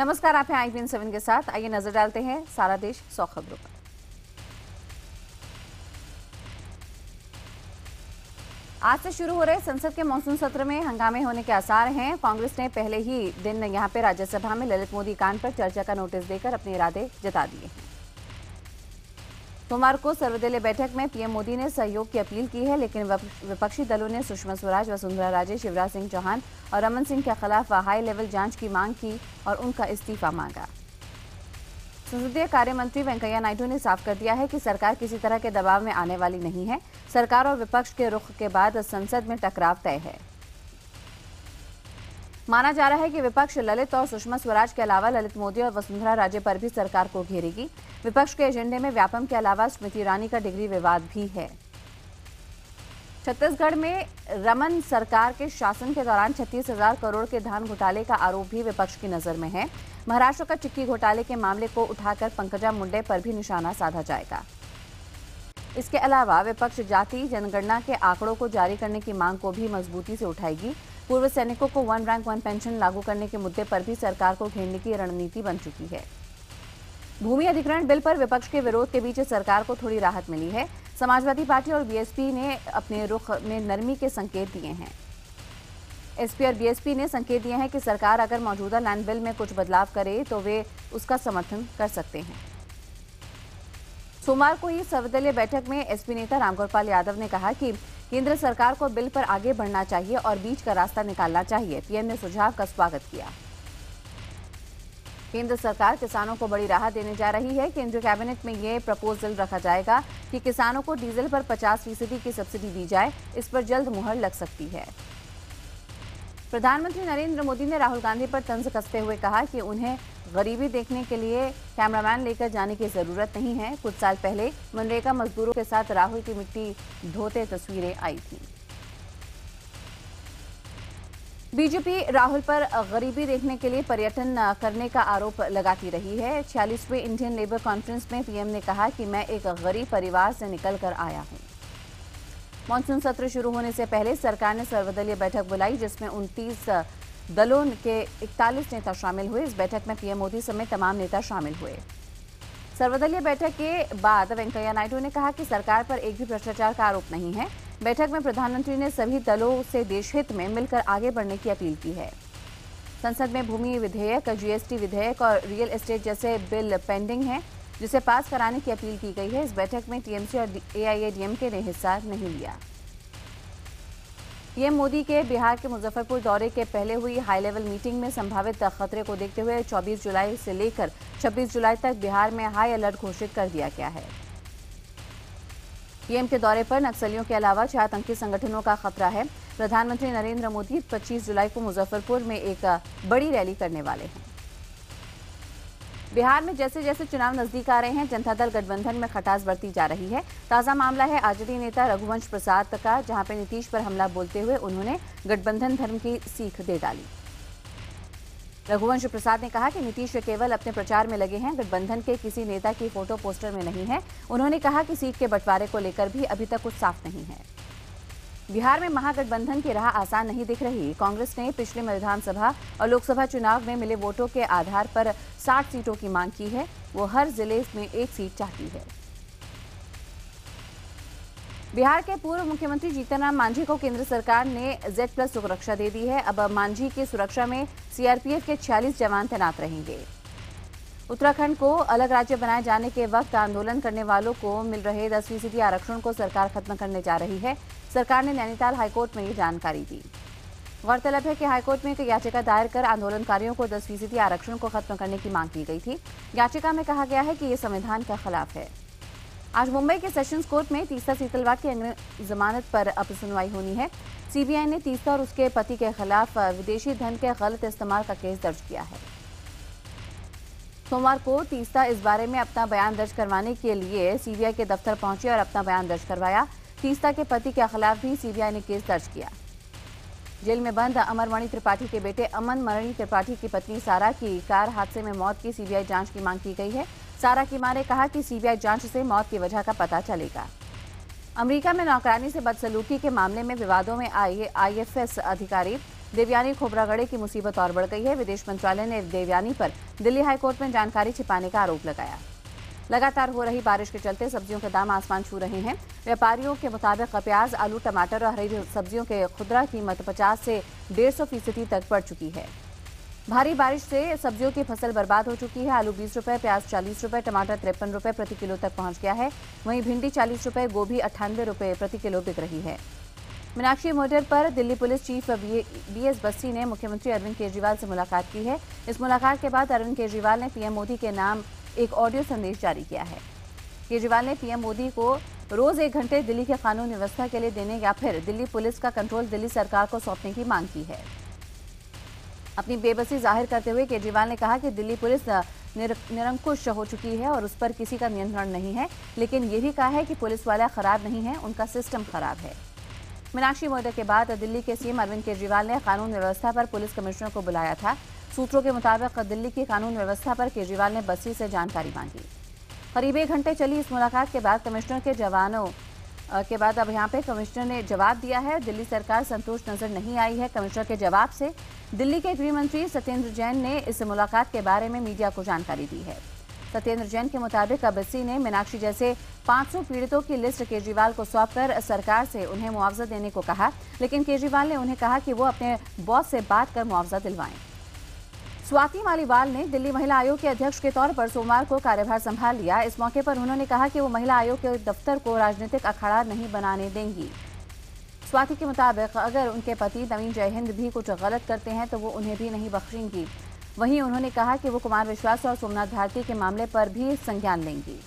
नमस्कार, आप हैं IPN7 के साथ। आइए नजर डालते हैं सारा देश 100 खबरों पर। आज से शुरू हो रहे संसद के मानसून सत्र में हंगामे होने के आसार हैं। कांग्रेस ने पहले ही दिन यहां पे राज्यसभा में ललित मोदी कांड पर चर्चा का नोटिस देकर अपने इरादे जता दिए हैं। सोमवार को सर्वदलीय बैठक में पीएम मोदी ने सहयोग की अपील की है, लेकिन विपक्षी दलों ने सुषमा स्वराज, वसुंधरा राजे, शिवराज सिंह चौहान और रमन सिंह के खिलाफ हाई लेवल जांच की मांग की और उनका इस्तीफा मांगा। संसदीय कार्य मंत्री वेंकैया नायडू ने साफ कर दिया है कि सरकार किसी तरह के दबाव में आने वाली नहीं है। सरकार और विपक्ष के रुख के बाद संसद में टकराव तय है। माना जा रहा है कि विपक्ष ललित और सुषमा स्वराज के अलावा ललित मोदी और वसुंधरा राजे पर भी सरकार को घेरेगी। विपक्ष के एजेंडे में व्यापम के अलावा स्मृति ईरानी का डिग्री विवाद भी है। छत्तीसगढ़ में रमन सरकार के शासन के दौरान 36,000 करोड़ के धान घोटाले का आरोप भी विपक्ष की नजर में है। महाराष्ट्र का चिक्की घोटाले के मामले को उठाकर पंकजा मुंडे पर भी निशाना साधा जाएगा। इसके अलावा विपक्ष जाति जनगणना के आंकड़ों को जारी करने की मांग को भी मजबूती से उठाएगी। पूर्व सैनिकों को 1 रैंक 1 पेंशन लागू करने के मुद्दे पर भी सरकार को घेरने की रणनीति बन चुकी है। भूमि अधिग्रहण बिल पर विपक्ष के विरोध के बीच सरकार को थोड़ी राहत मिली है। समाजवादी पार्टी और बीएसपी ने अपने रुख में नरमी के संकेत दिए हैं। एसपी और बीएसपी ने संकेत दिए हैं कि सरकार अगर मौजूदा लैंड बिल में कुछ बदलाव करे तो वे उसका समर्थन कर सकते हैं। सोमवार को ही सर्वदलीय बैठक में एसपी नेता रामगोपाल यादव ने कहा कि केंद्र सरकार को बिल पर आगे बढ़ना चाहिए और बीच का रास्ता निकालना चाहिए। पीएम ने सुझाव का स्वागत किया। केंद्र सरकार किसानों को बड़ी राहत देने जा रही है। केंद्रीय कैबिनेट में ये प्रपोजल रखा जाएगा कि किसानों को डीजल पर 50% की सब्सिडी दी जाए। इस पर जल्द मुहर लग सकती है। प्रधानमंत्री नरेंद्र मोदी ने राहुल गांधी पर तंज कसते हुए कहा कि उन्हें गरीबी देखने के लिए कैमरामैन लेकर जाने की जरूरत नहीं है। कुछ साल पहले मनरेगा मजदूरों के साथ राहुल की मिट्टी धोते तस्वीरें आई थीं। बीजेपी राहुल पर गरीबी देखने के लिए पर्यटन करने का आरोप लगाती रही है। 46वें इंडियन लेबर कॉन्फ्रेंस में पीएम ने कहा कि मैं एक गरीब परिवार से निकलकर आया हूं। मानसून सत्र शुरू होने से पहले सरकार ने सर्वदलीय बैठक बुलाई, जिसमें 29 दलों के 41 नेता शामिल हुए। इस बैठक में पीएम मोदी समेत तमाम नेता शामिल हुए। सर्वदलीय बैठक के बाद वेंकैया नायडू ने कहा कि सरकार पर एक भी भ्रष्टाचार का आरोप नहीं है। बैठक में प्रधानमंत्री ने सभी दलों से देशहित में मिलकर आगे बढ़ने की अपील की है। संसद में भूमि विधेयक, जीएसटी विधेयक और रियल एस्टेट जैसे बिल पेंडिंग हैं, जिसे पास कराने की अपील की गई है। इस बैठक में टीएमसी और एआईएडीएमके ने हिस्सा नहीं लिया। पीएम मोदी के बिहार के मुजफ्फरपुर दौरे के पहले हुई हाई लेवल मीटिंग में संभावित खतरे को देखते हुए 24 जुलाई से लेकर 26 जुलाई तक बिहार में हाई अलर्ट घोषित कर दिया गया है। पीएम के दौरे पर नक्सलियों के अलावा 4 आतंकी संगठनों का खतरा है। प्रधानमंत्री नरेंद्र मोदी 25 जुलाई को मुजफ्फरपुर में एक बड़ी रैली करने वाले हैं। बिहार में जैसे जैसे चुनाव नजदीक आ रहे हैं, जनता दल गठबंधन में खटास बढ़ती जा रही है। ताजा मामला है आरजेडी नेता रघुवंश प्रसाद का, जहां पर नीतीश पर हमला बोलते हुए उन्होंने गठबंधन धर्म की सीख दे डाली। रघुवंश प्रसाद ने कहा कि नीतीश केवल अपने प्रचार में लगे हैं, गठबंधन के किसी नेता की फोटो पोस्टर में नहीं है। उन्होंने कहा कि सीट के बंटवारे को लेकर भी अभी तक कुछ साफ नहीं है। बिहार में महागठबंधन की राह आसान नहीं दिख रही। कांग्रेस ने पिछले विधानसभा और लोकसभा चुनाव में मिले वोटों के आधार पर 60 सीटों की मांग की है। वो हर जिले में एक सीट चाहती है। बिहार के पूर्व मुख्यमंत्री जीतन राम मांझी को केंद्र सरकार ने Z+ सुरक्षा दे दी है। अब मांझी की सुरक्षा में सीआरपीएफ के 46 जवान तैनात रहेंगे। उत्तराखंड को अलग राज्य बनाए जाने के वक्त आंदोलन करने वालों को मिल रहे 10% आरक्षण को सरकार खत्म करने जा रही है। सरकार ने नैनीताल हाईकोर्ट में ये जानकारी दी। गौरतलब है कि हाईकोर्ट में एक याचिका दायर कर आंदोलनकारियों को 10% आरक्षण को खत्म करने की मांग की गई थी। याचिका में कहा गया है कि ये संविधान के खिलाफ है। आज मुंबई के सेशंस कोर्ट में तीस्ता सीतलवाड़ की अग्रिम जमानत पर अब सुनवाई होनी है। सीबीआई ने तीस्ता और उसके पति के खिलाफ विदेशी धन के गलत इस्तेमाल का केस दर्ज किया है। सोमवार को तीस्ता इस बारे में अपना बयान दर्ज करवाने के लिए सीबीआई के दफ्तर पहुंचे और अपना बयान दर्ज करवाया। तीस्ता के पति के खिलाफ भी सीबीआई ने केस दर्ज किया। जेल में बंद अमरमणि त्रिपाठी के बेटे अमन मणि त्रिपाठी की पत्नी सारा की कार हादसे में मौत की सीबीआई जांच की मांग की गई है। सारा की मां ने कहा कि सीबीआई जांच से मौत की वजह का पता चलेगा। अमेरिका में नौकरानी से बदसलूकी के मामले में विवादों में आए आईएफएस अधिकारी देवयानी खोबरागड़े की मुसीबत और बढ़ गई है। विदेश मंत्रालय ने देवयानी पर दिल्ली हाईकोर्ट में जानकारी छिपाने का आरोप लगाया। लगातार हो रही बारिश के चलते सब्जियों के दाम आसमान छू रहे हैं। व्यापारियों के मुताबिक प्याज, आलू, टमाटर और हरी सब्जियों के खुदरा कीमत 50 से 150% तक बढ़ चुकी है। भारी बारिश से सब्जियों की फसल बर्बाद हो चुकी है। आलू 20 रुपए, प्याज 40 रुपए, टमाटर 53 रुपए प्रति किलो तक पहुंच गया है। वहीं भिंडी 40 रुपए, गोभी 98 रुपए प्रति किलो बिक रही है। मीनाक्षी मर्डर पर Delhi police chief BS Bassi ने मुख्यमंत्री अरविंद केजरीवाल से मुलाकात की है। इस मुलाकात के बाद अरविंद केजरीवाल ने पीएम मोदी के नाम एक ऑडियो संदेश जारी किया है। केजरीवाल ने पीएम मोदी को रोज 1 घंटे दिल्ली के कानून व्यवस्था के लिए देने या फिर दिल्ली पुलिस का कंट्रोल दिल्ली सरकार को सौंपने की मांग की है। अपनी बेबसी जाहिर करते हुए केजरीवाल ने कहा कि दिल्ली पुलिस निरंकुश हो चुकी है और उस पर किसी का नियंत्रण नहीं है, लेकिन ये भी कहा है कि पुलिस वाला खराब नहीं है, उनका सिस्टम खराब है। मीनाक्षी मर्डर के बाद दिल्ली के सीएम अरविंद केजरीवाल ने कानून व्यवस्था पर पुलिस कमिश्नर को बुलाया था। सूत्रों के मुताबिक दिल्ली की कानून व्यवस्था पर केजरीवाल ने बस्सी से जानकारी मांगी। करीब 1 घंटे चली इस मुलाकात के बाद कमिश्नर के जवानों के बाद अब यहाँ पे कमिश्नर ने जवाब दिया है। दिल्ली सरकार संतुष्ट नजर नहीं आई है कमिश्नर के जवाब से। दिल्ली के गृह मंत्री सत्येंद्र जैन ने इस मुलाकात के बारे में मीडिया को जानकारी दी है। सत्येंद्र जैन के मुताबिक बस्सी ने मीनाक्षी जैसे 500 पीड़ितों की लिस्ट केजरीवाल को सौंपकर सरकार से उन्हें मुआवजा देने को कहा, लेकिन केजरीवाल ने उन्हें कहा कि वो अपने बॉस से बात कर मुआवजा दिलवाएं। स्वाति मालीवाल ने दिल्ली महिला आयोग के अध्यक्ष के तौर पर सोमवार को कार्यभार संभाल लिया। इस मौके पर उन्होंने कहा कि वो महिला आयोग के दफ्तर को राजनीतिक अखाड़ा नहीं बनाने देंगी। स्वाति के मुताबिक अगर उनके पति नवीन जयहिंद भी कुछ गलत करते हैं तो वो उन्हें भी नहीं बख्शेंगी। वहीं उन्होंने कहा कि वो कुमार विश्वास और सोमनाथ भारती के मामले पर भी संज्ञान लेंगी।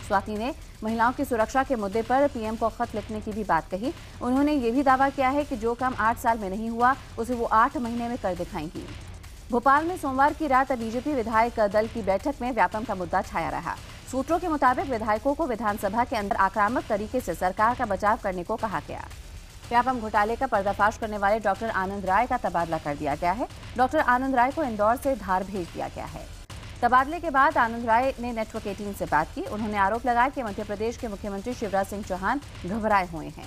स्वाति ने महिलाओं की सुरक्षा के मुद्दे पर पीएम को खत लिखने की भी बात कही। उन्होंने ये भी दावा किया है कि जो काम 8 साल में नहीं हुआ उसे वो 8 महीने में कर दिखाएंगी। भोपाल में सोमवार की रात बीजेपी विधायक दल की बैठक में व्यापम का मुद्दा छाया रहा। सूत्रों के मुताबिक विधायकों को विधानसभा के अंदर आक्रामक तरीके से सरकार का बचाव करने को कहा गया। व्यापम घोटाले का पर्दाफाश करने वाले डॉक्टर आनंद राय का तबादला कर दिया गया है। डॉक्टर आनंद राय को इंदौर से धार भेज दिया गया है। तबादले के बाद आनंद राय ने नेटवर्क 18 से बात की। उन्होंने आरोप लगाया कि मध्य प्रदेश के मुख्यमंत्री शिवराज सिंह चौहान घबराए हुए हैं।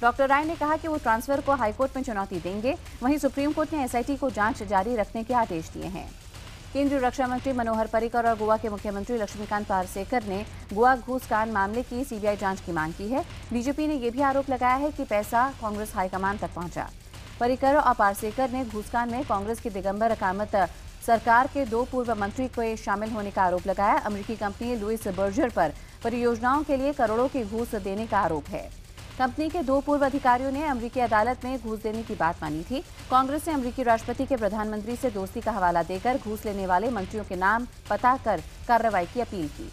डॉक्टर राय ने कहा कि वो ट्रांसफर को हाईकोर्ट में चुनौती देंगे। वहीं सुप्रीम कोर्ट ने एसआईटी को जांच जारी रखने के आदेश दिए हैं। केंद्रीय रक्षा मंत्री मनोहर पर्रिकर और गोवा के मुख्यमंत्री लक्ष्मीकांत पार्सेकर ने गोवा घूस कांड मामले की सीबीआई जांच की मांग की है। बीजेपी ने यह भी आरोप लगाया है कि पैसा कांग्रेस हाईकमान तक पहुंचा। पर्रिकर और पार्सेकर ने घूसकांड में कांग्रेस की दिगंबर कामत सरकार के 2 पूर्व मंत्री को शामिल होने का आरोप लगाया। अमेरिकी कंपनी लुइस बर्जर पर परियोजनाओं के लिए करोड़ों की घूस देने का आरोप है। कंपनी के 2 पूर्व अधिकारियों ने अमेरिकी अदालत में घूस देने की बात मानी थी। कांग्रेस ने अमेरिकी राष्ट्रपति के प्रधानमंत्री से दोस्ती का हवाला देकर घूस लेने वाले मंत्रियों के नाम पता कर कार्रवाई की अपील की।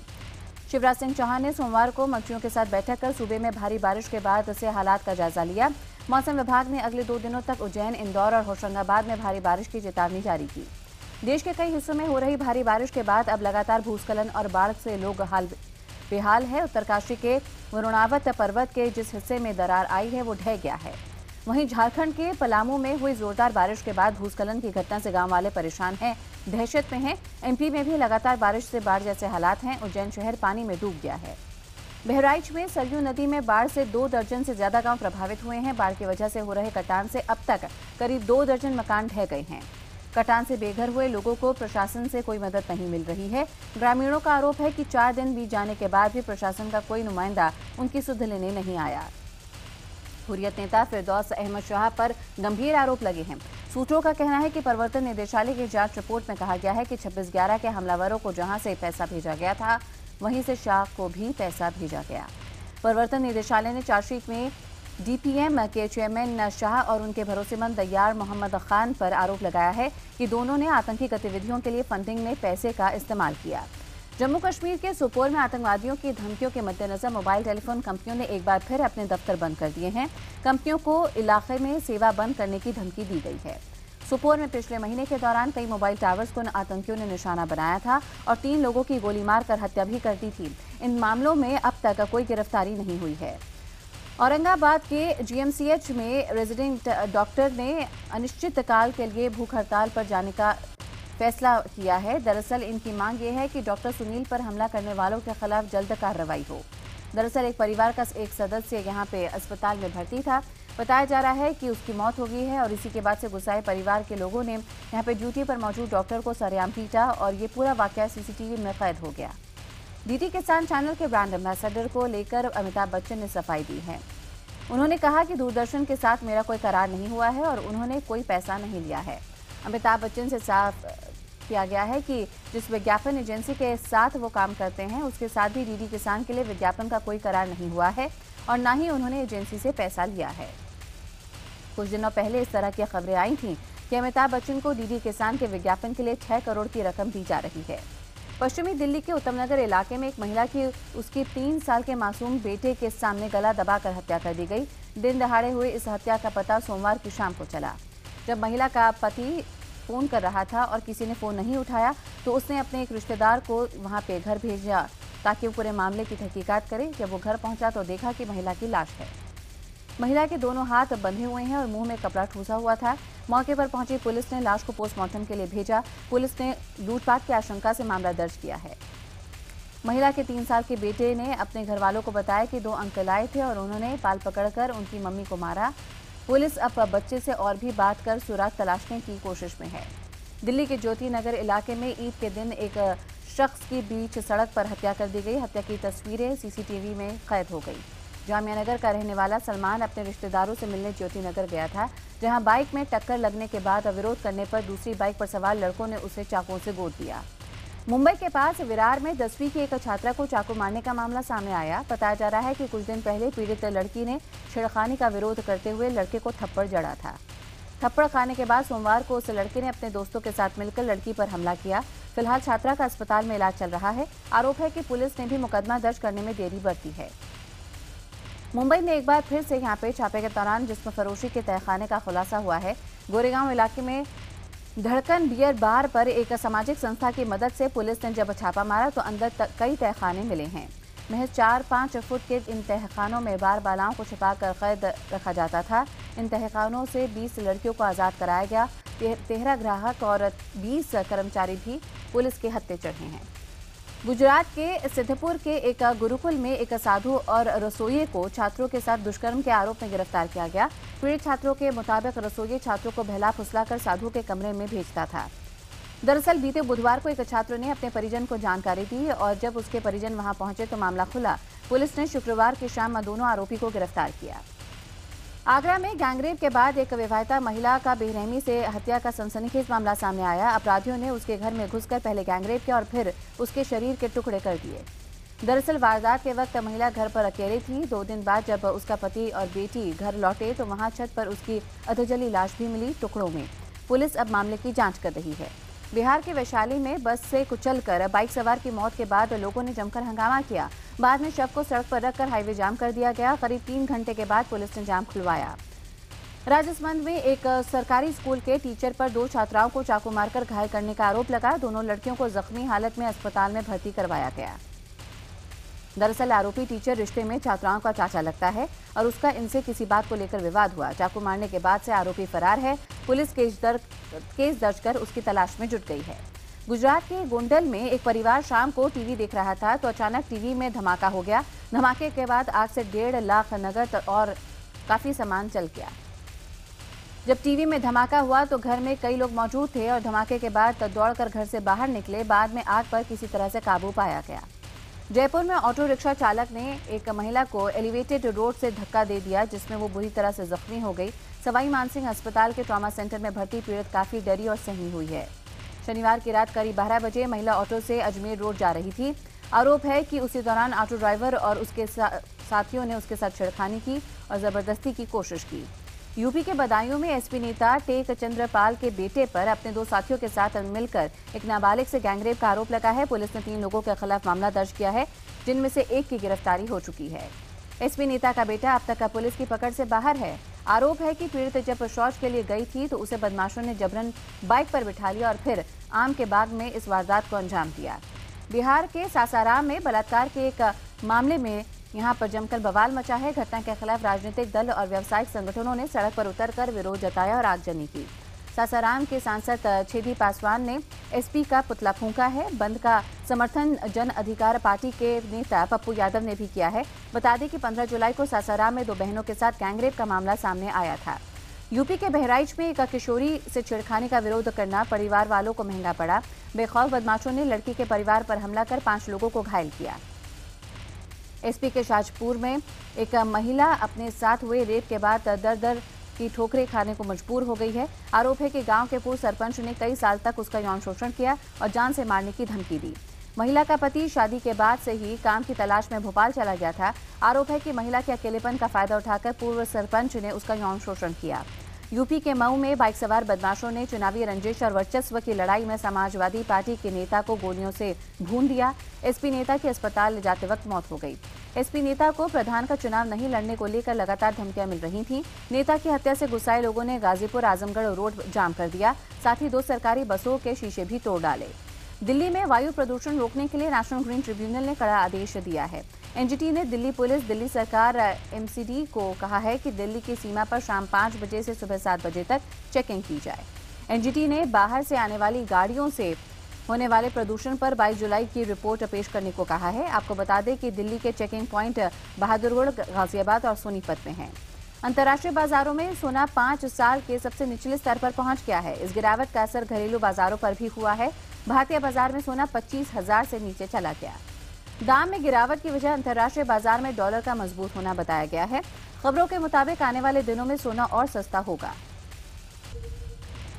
शिवराज सिंह चौहान ने सोमवार को मंत्रियों के साथ बैठक कर सूबे में भारी बारिश के बाद से हालात का जायजा लिया। मौसम विभाग ने अगले 2 दिनों तक उज्जैन, इंदौर और होशंगाबाद में भारी बारिश की चेतावनी जारी की। देश के कई हिस्सों में हो रही भारी बारिश के बाद अब लगातार भूस्खलन और बाढ़ से लोग बेहाल है। उत्तरकाशी के वरुणावत पर्वत के जिस हिस्से में दरार आई है वो ढह गया है। वहीं झारखंड के पलामू में हुई जोरदार बारिश के बाद भूस्खलन की घटना से गांव वाले परेशान हैं, दहशत में हैं। एमपी में भी लगातार बारिश से बाढ़ जैसे हालात हैं। उज्जैन शहर पानी में डूब गया है। बहराइच में सरयू नदी में बाढ़ से 2 दर्जन से ज्यादा गांव प्रभावित हुए हैं। बाढ़ की वजह से हो रहे कटान से अब तक करीब 2 दर्जन मकान ढह गए हैं। कटान से बेघर हुए लोगों को प्रशासन से कोई मदद नहीं मिल रही है। ग्रामीणों का आरोप है कि 4 दिन बीत जाने के बाद भी प्रशासन का कोई नुमाइंदा उनकी सुध लेने नहीं आया। हुर्रियत नेता फिरदौस अहमद शाह पर गंभीर आरोप लगे हैं। सूत्रों का कहना है कि प्रवर्तन निदेशालय की जांच रिपोर्ट में कहा गया है कि 26/11 के हमलावरों को जहां से पैसा भेजा गया था वहीं से शाह को भी पैसा भेजा गया। प्रवर्तन निदेशालय ने चार्जशीट में डीपीएम के चेयरमैन शाह और उनके भरोसेमंद दयार मोहम्मद खान पर आरोप लगाया है कि दोनों ने आतंकी गतिविधियों के लिए फंडिंग में पैसे का इस्तेमाल किया। जम्मू कश्मीर के सोपोर में आतंकवादियों की धमकियों के मद्देनजर मोबाइल टेलीफोन कंपनियों ने एक बार फिर अपने दफ्तर बंद कर दिए हैं। कंपनियों को इलाके में सेवा बंद करने की धमकी दी गई है। सोपोर में पिछले महीने के दौरान कई मोबाइल टावर्स को आतंकियों ने निशाना बनाया था और 3 लोगों की गोली मारकर हत्या भी कर दी थी। इन मामलों में अब तक कोई गिरफ्तारी नहीं हुई है। औरंगाबाद के जीएमसीएच में रेजिडेंट डॉक्टर ने अनिश्चितकाल के लिए भूख हड़ताल पर जाने का फैसला किया है। दरअसल इनकी मांग ये है कि डॉक्टर सुनील पर हमला करने वालों के खिलाफ जल्द कार्रवाई हो। दरअसल एक परिवार का एक सदस्य यहां पे अस्पताल में भर्ती था। बताया जा रहा है कि उसकी मौत हो गई है और इसी के बाद से गुस्साए परिवार के लोगों ने यहाँ पे ड्यूटी पर मौजूद डॉक्टर को सरेआम पीटा और ये पूरा वाकया सीसीटीवी में कैद हो गया। डीडी किसान चैनल के ब्रांड एम्बेसडर को लेकर अमिताभ बच्चन ने सफाई दी है। उन्होंने कहा कि दूरदर्शन के साथ मेरा कोई करार नहीं हुआ है और उन्होंने कोई पैसा नहीं लिया है। अमिताभ बच्चन से साफ किया गया है कि जिस विज्ञापन एजेंसी के साथ वो काम करते हैं उसके साथ भी डीडी किसान के लिए विज्ञापन का कोई करार नहीं हुआ है और न ही उन्होंने एजेंसी से पैसा लिया है। कुछ दिनों पहले इस तरह की खबरें आई थीं कि अमिताभ बच्चन को डीडी किसान के विज्ञापन के लिए 6 करोड़ की रकम दी जा रही है। पश्चिमी दिल्ली के उत्तम नगर इलाके में एक महिला की उसके 3 साल के मासूम बेटे के सामने गला दबाकर हत्या कर दी गई। दिन दहाड़े हुए इस हत्या का पता सोमवार की शाम को चला। जब महिला का पति फोन कर रहा था और किसी ने फोन नहीं उठाया तो उसने अपने एक रिश्तेदार को वहां पे घर भेजा ताकि वो पूरे मामले की तहकीकात करे। जब वो घर पहुंचा तो देखा कि महिला की लाश है। महिला के दोनों हाथ बंधे हुए हैं और मुंह में कपड़ा ठूसा हुआ था। मौके पर पहुंची पुलिस ने लाश को पोस्टमार्टम के लिए भेजा। पुलिस ने लूटपाट की आशंका से मामला दर्ज किया है। महिला के 3 साल के बेटे ने अपने घर वालों को बताया कि 2 अंकल आए थे और उन्होंने पाल पकड़कर उनकी मम्मी को मारा। पुलिस अब बच्चे से और भी बात कर सुराग तलाशने की कोशिश में है। दिल्ली के ज्योति नगर इलाके में ईद के दिन एक शख्स की बीच सड़क पर हत्या कर दी गई। हत्या की तस्वीरें सीसीटीवी में कैद हो गई। जामिया नगर का रहने वाला सलमान अपने रिश्तेदारों से मिलने ज्योति नगर गया था, जहां बाइक में टक्कर लगने के बाद अविरोध करने पर दूसरी बाइक पर सवार लड़कों ने उसे चाकुओं से गोद दिया। मुंबई के पास विरार में 10वीं की एक छात्रा को चाकू मारने का मामला सामने आया। बताया जा रहा है कि कुछ दिन पहले पीड़ित लड़की ने छेड़खानी का विरोध करते हुए लड़के को थप्पड़ जड़ा था। थप्पड़ खाने के बाद सोमवार को उस लड़के ने अपने दोस्तों के साथ मिलकर लड़की पर हमला किया। फिलहाल छात्रा का अस्पताल में इलाज चल रहा है। आरोप है कि पुलिस ने भी मुकदमा दर्ज करने में देरी बरती है। मुंबई में एक बार फिर से यहाँ पे छापे के दौरान जिस्म फरोशी के तहखाने का खुलासा हुआ है। गोरेगांव इलाके में धड़कन बियर बार पर एक सामाजिक संस्था की मदद से पुलिस ने जब छापा मारा तो अंदर कई तहखाने मिले हैं। महज 4-5 फुट के इन तहखानों में बार बालाओं को छिपाकर कैद रखा जाता था। इन तहखानों से 20 लड़कियों को आज़ाद कराया गया। 13 ग्राहक और 20 कर्मचारी भी पुलिस के हत्थे चढ़े हैं। गुजरात के सिद्धपुर के एक गुरुकुल में एक साधु और रसोइये को छात्रों के साथ दुष्कर्म के आरोप में गिरफ्तार किया गया। पीड़ित छात्रों के मुताबिक रसोइये छात्रों को बहला फुसलाकर साधु के कमरे में भेजता था। दरअसल बीते बुधवार को एक छात्र ने अपने परिजन को जानकारी दी और जब उसके परिजन वहां पहुंचे तो मामला खुला। पुलिस ने शुक्रवार की शाम दोनों आरोपी को गिरफ्तार किया। आगरा में गैंगरेप के बाद एक विवाहिता महिला का बेरहमी से हत्या का सनसनीखेज मामला सामने आया। अपराधियों ने उसके घर में घुसकर पहले गैंगरेप किया और फिर उसके शरीर के टुकड़े कर दिए। दरअसल वारदात के वक्त महिला घर पर अकेली थी। 2 दिन बाद जब उसका पति और बेटी घर लौटे तो वहां छत पर उसकी अधजली लाश भी मिली टुकड़ों में। पुलिस अब मामले की जांच कर रही है। बिहार के वैशाली में बस से कुचलकर बाइक सवार की मौत के बाद लोगों ने जमकर हंगामा किया। बाद में शव को सड़क पर रखकर हाईवे जाम कर दिया गया। करीब 3 घंटे के बाद पुलिस ने जाम खुलवाया। राजसमंद में एक सरकारी स्कूल के टीचर पर 2 छात्राओं को चाकू मारकर घायल करने का आरोप लगा। दोनों लड़कियों को जख्मी हालत में अस्पताल में भर्ती करवाया गया। दरअसल आरोपी टीचर रिश्ते में छात्राओं का चाचा लगता है और उसका इनसे किसी बात को लेकर विवाद हुआ। चाकू मारने के बाद से आरोपी फरार है। पुलिस केस दर्ज कर उसकी तलाश में जुट गई है। गुजरात के गोंडल में एक परिवार शाम को टीवी देख रहा था तो अचानक टीवी में धमाका हो गया। धमाके के बाद आग से 1.5 लाख नकद और काफी सामान जल गया। जब टीवी में धमाका हुआ तो घर में कई लोग मौजूद थे और धमाके के बाद दौड़कर घर से बाहर निकले। बाद में आग पर किसी तरह से काबू पाया गया। जयपुर में ऑटो रिक्शा चालक ने एक महिला को एलिवेटेड रोड से धक्का दे दिया जिसमें वो बुरी तरह से जख्मी हो गई। सवाई मानसिंह अस्पताल के ट्रॉमा सेंटर में भर्ती पीड़ित काफी डरी और सहमी हुई है। शनिवार की रात करीब 12 बजे महिला ऑटो से अजमेर रोड जा रही थी। आरोप है कि उसी दौरान ऑटो ड्राइवर और उसके साथियों ने उसके साथ छेड़खानी की और जबरदस्ती की कोशिश की। यूपी के बदायूं में एसपी नेता टेक चंद्रपाल के बेटे पर अपने 2 साथियों के साथ मिलकर एक नाबालिग से गैंगरेप का आरोप लगा है। पुलिस ने 3 लोगों के खिलाफ मामला दर्ज किया है जिनमें से एक की गिरफ्तारी हो चुकी है। एसपी नेता का बेटा अब तक पुलिस की पकड़ से बाहर है। आरोप है कि पीड़ित जब शौच के लिए गई थी तो उसे बदमाशों ने जबरन बाइक पर बिठा लिया और फिर आम के बाग में इस वारदात को अंजाम दिया। बिहार के सासाराम में बलात्कार के एक मामले में यहां पर जमकर बवाल मचा है। घटना के खिलाफ राजनीतिक दल और व्यावसायिक संगठनों ने सड़क पर उतरकर विरोध जताया और आगजनी की। सासाराम के सांसद छेदी पासवान ने एसपी का पुतला फूंका है। बंद का समर्थन जन अधिकार पार्टी के नेता पप्पू यादव ने भी किया है। बता दें कि 15 जुलाई को सासाराम में 2 बहनों के साथ गैंगरेप का मामला सामने आया था। यूपी के बहराइच में एक किशोरी से छेड़खानी का विरोध करना परिवार वालों को महंगा पड़ा। बेखौफ बदमाशों ने लड़की के परिवार पर हमला कर 5 लोगों को घायल किया। एसपी के शाजपुर में एक महिला अपने साथ हुए रेप के बाद दर की ठोकरें खाने को मजबूर हो गई है। आरोप है कि गांव के पूर्व सरपंच ने कई साल तक उसका यौन शोषण किया और जान से मारने की धमकी दी। महिला का पति शादी के बाद से ही काम की तलाश में भोपाल चला गया था। आरोप है कि महिला के अकेलेपन का फायदा उठाकर पूर्व सरपंच ने उसका यौन शोषण किया। यूपी के मऊ में बाइक सवार बदमाशों ने चुनावी रंजिश और वर्चस्व की लड़ाई में समाजवादी पार्टी के नेता को गोलियों से भून दिया। एसपी नेता की अस्पताल ले जाते वक्त मौत हो गई। एसपी नेता को प्रधान का चुनाव नहीं लड़ने को लेकर लगातार धमकियां मिल रही थीं। नेता की हत्या से गुस्साए लोगों ने गाजीपुर आजमगढ़ रोड जाम कर दिया। साथ ही 2 सरकारी बसों के शीशे भी तोड़ डाले। दिल्ली में वायु प्रदूषण रोकने के लिए नेशनल ग्रीन ट्रिब्यूनल ने कड़ा आदेश दिया है। एनजीटी ने दिल्ली पुलिस, दिल्ली सरकार, एमसीडी को कहा है कि दिल्ली की सीमा पर शाम 5 बजे से सुबह 7 बजे तक चेकिंग की जाए। एनजीटी ने बाहर से आने वाली गाड़ियों से होने वाले प्रदूषण पर 22 जुलाई की रिपोर्ट पेश करने को कहा है। आपको बता दें कि दिल्ली के चेकिंग पॉइंट बहादुरगढ़, गाजियाबाद और सोनीपत में हैं। अंतर्राष्ट्रीय बाजारों में सोना 5 साल के सबसे निचले स्तर पर पहुंच गया है। इस गिरावट का असर घरेलू बाजारों पर भी हुआ है। भारतीय बाजार में सोना 25,000 से नीचे चला गया। दाम में गिरावट की वजह अंतर्राष्ट्रीय बाजार में डॉलर का मजबूत होना बताया गया है। खबरों के मुताबिक आने वाले दिनों में सोना और सस्ता होगा।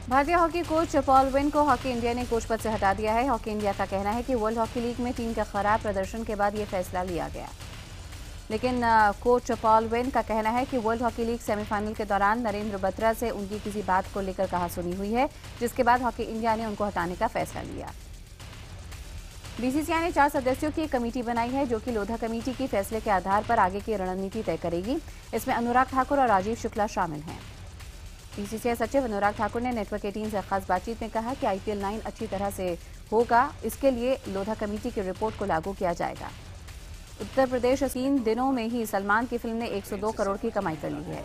भारतीय हॉकी कोच पॉल वेन को हॉकी इंडिया ने कोच पद से हटा दिया है। हॉकी इंडिया का कहना है कि वर्ल्ड हॉकी लीग में टीम के खराब प्रदर्शन के बाद ये फैसला लिया गया। लेकिन कोच पॉल वेन का कहना है कि वर्ल्ड हॉकी लीग सेमीफाइनल के दौरान नरेंद्र बत्रा से उनकी किसी बात को लेकर कहासुनी हुई है, जिसके बाद हॉकी इंडिया ने उनको हटाने का फैसला लिया। बीसीसीआई ने 4 सदस्यों की एक कमेटी बनाई है, जो कि लोधा कमेटी की फैसले के आधार पर आगे की रणनीति तय करेगी। इसमें अनुराग ठाकुर और राजीव शुक्ला शामिल हैं। बीसीसीआई सचिव अनुराग ठाकुर ने नेटवर्क 18 से खास बातचीत में कहा कि आईपीएल 9 अच्छी तरह से होगा। इसके लिए लोधा कमेटी की रिपोर्ट को लागू किया जाएगा। उत्तर प्रदेश 3 दिनों में ही सलमान की फिल्म ने 102 करोड़ की कमाई कर ली है।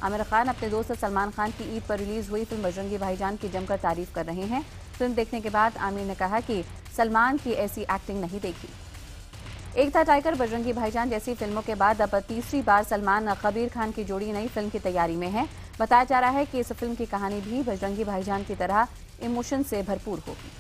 आमिर खान अपने दोस्त सलमान खान की ईद पर रिलीज हुई फिल्म बजरंगी भाईजान की जमकर तारीफ कर रहे हैं। फिल्म देखने के बाद आमिर ने कहा कि सलमान की ऐसी एक्टिंग नहीं देखी। एक था टाइगर, बजरंगी भाईजान जैसी फिल्मों के बाद अब तीसरी बार सलमान कबीर खान की जोड़ी नई फिल्म की तैयारी में है। बताया जा रहा है कि इस फिल्म की कहानी भी बजरंगी भाईजान की तरह इमोशन से भरपूर होगी।